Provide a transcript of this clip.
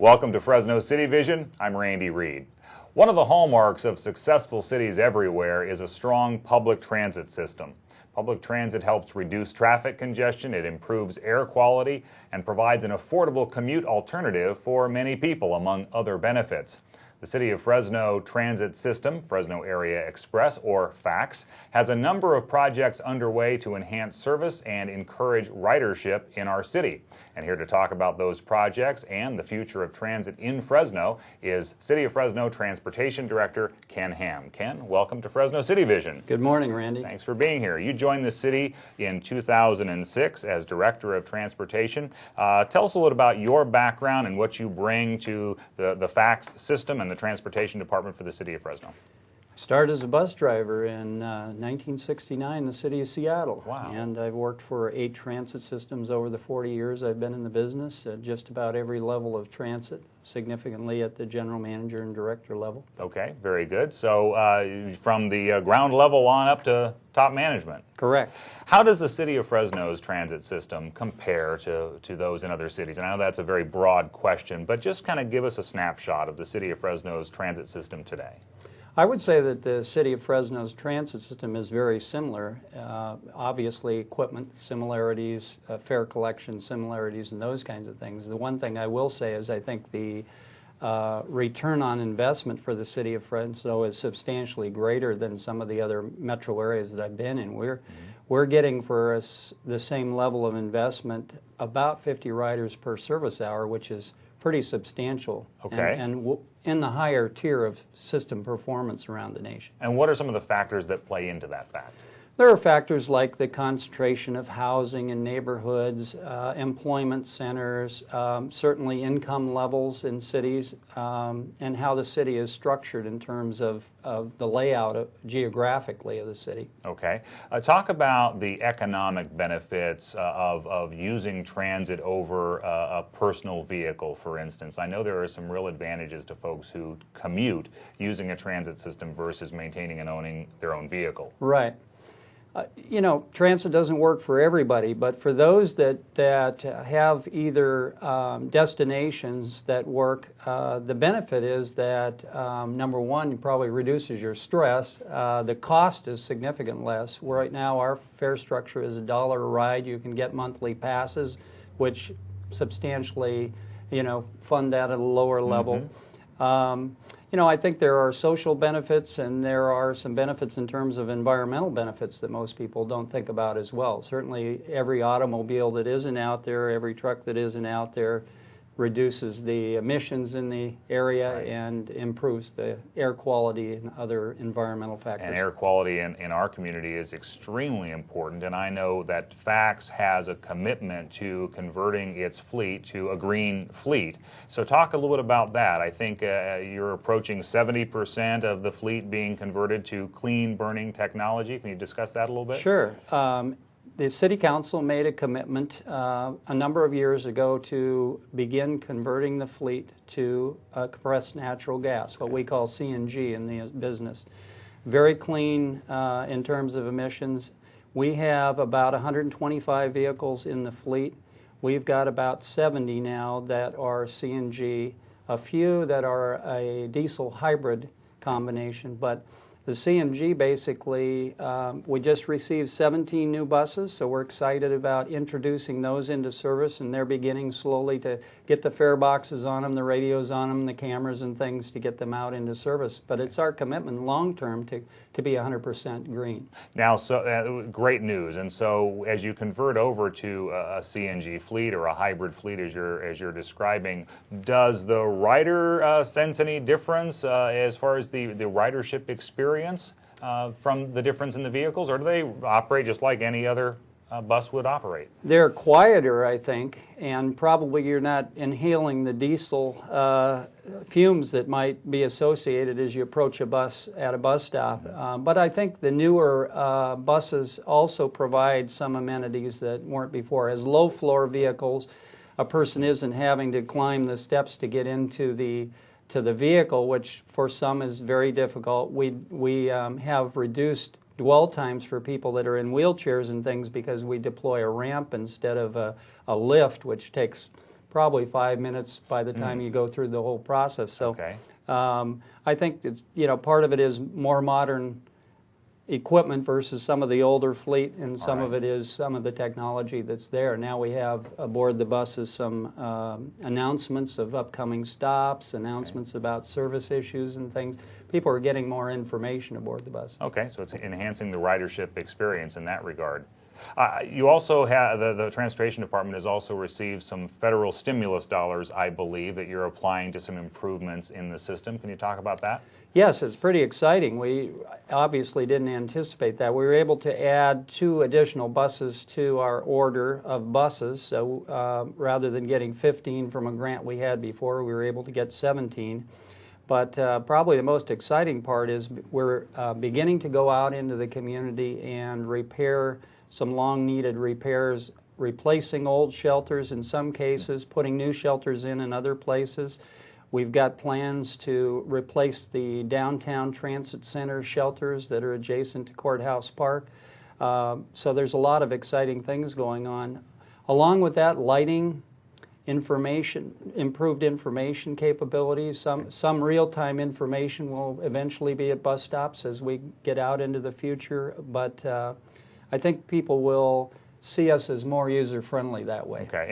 Welcome to Fresno CityVision. I'm Randy Reed. One of the hallmarks of successful cities everywhere is a strong public transit system. Public transit helps reduce traffic congestion, it improves air quality, and provides an affordable commute alternative for many people, among other benefits. The City of Fresno Transit System, Fresno Area Express, or FAX, has a number of projects underway to enhance service and encourage ridership in our city. And here to talk about those projects and the future of transit in Fresno is City of Fresno Transportation Director Ken Hamm. Ken, welcome to Fresno CityVision. Good morning, Randy. Thanks for being here. You joined the city in 2006 as Director of Transportation. Tell us a little about your background and what you bring to the FAX system and the Transportation Department for the City of Fresno. I started as a bus driver in 1969 in the city of Seattle. Wow. And I've worked for 8 transit systems over the 40 years I've been in the business, at just about every level of transit, significantly at the general manager and director level. Okay, very good. So from the ground level on up to top management. Correct. How does the City of Fresno's transit system compare to those in other cities? And I know that's a very broad question, but just kind of give us a snapshot of the City of Fresno's transit system today. I would say that the City of Fresno's transit system is very similar. Obviously, equipment similarities, fare collection similarities, and those kinds of things. The one thing I will say is I think the return on investment for the City of Fresno is substantially greater than some of the other metro areas that I've been in. We're getting for us the same level of investment about 50 riders per service hour, which is pretty substantial. Okay. And in the higher tier of system performance around the nation. And what are some of the factors that play into that fact? There are factors like the concentration of housing in neighborhoods, employment centers, certainly income levels in cities, and how the city is structured in terms of the layout geographically of the city. Okay. Talk about the economic benefits of using transit over a personal vehicle, for instance. I know there are some real advantages to folks who commute using a transit system versus maintaining and owning their own vehicle. Right. You know, transit doesn't work for everybody, but for those that have either destinations that work, the benefit is that, number one, it probably reduces your stress. The cost is significantly less. Right now, our fare structure is $1 a ride. You can get monthly passes, which substantially, fund that at a lower level. I think there are social benefits and there are some benefits in terms of environmental benefits that most people don't think about as well. Certainly every automobile that isn't out there, every truck that isn't out there reduces the emissions in the area, right, and improves the air quality and other environmental factors. And air quality in our community is extremely important, and I know that FAX has a commitment to converting its fleet to a green fleet. So talk a little bit about that. I think you're approaching 70% of the fleet being converted to clean burning technology. Can you discuss that a little bit? Sure. The City Council made a commitment a number of years ago to begin converting the fleet to compressed natural gas, what we call CNG in the business. Very clean in terms of emissions. We have about 125 vehicles in the fleet. We've got about 70 now that are CNG, a few that are a diesel hybrid combination, but the CNG basically, we just received 17 new buses, so we're excited about introducing those into service, and they're beginning slowly to get the fare boxes on them, the radios on them, the cameras and things to get them out into service. But it's our commitment long-term to be 100% green. Now, so great news. And so as you convert over to a CNG fleet or a hybrid fleet as you're describing, does the rider sense any difference as far as the ridership experience from the difference in the vehicles, or do they operate just like any other bus would operate? They're quieter, I think, and probably you're not inhaling the diesel fumes that might be associated as you approach a bus at a bus stop. But I think the newer buses also provide some amenities that weren't before. As low-floor vehicles, a person isn't having to climb the steps to get into the vehicle, which for some is very difficult. We have reduced dwell times for people that are in wheelchairs and things because we deploy a ramp instead of a lift, which takes probably 5 minutes by the time you go through the whole process. So Okay. I think it's, part of it is more modern equipment versus some of the older fleet, and some of it is some of the technology that's there. Now we have aboard the buses some announcements of upcoming stops, announcements about service issues and things. People are getting more information aboard the bus. Okay, so it's enhancing the ridership experience in that regard. You also have, the Transportation Department has also received some federal stimulus dollars, I believe, that you're applying to some improvements in the system. Can you talk about that? Yes, it's pretty exciting. We obviously didn't anticipate that. We were able to add 2 additional buses to our order of buses. So rather than getting 15 from a grant we had before, we were able to get 17. But probably the most exciting part is we're beginning to go out into the community and repair some long-needed repairs, replacing old shelters in some cases, putting new shelters in other places. We've got plans to replace the downtown transit center shelters that are adjacent to Courthouse Park. So there's a lot of exciting things going on. Along with that, lighting, information, improved information capabilities. Some real-time information will eventually be at bus stops as we get out into the future, but I think people will see us as more user-friendly that way. Okay.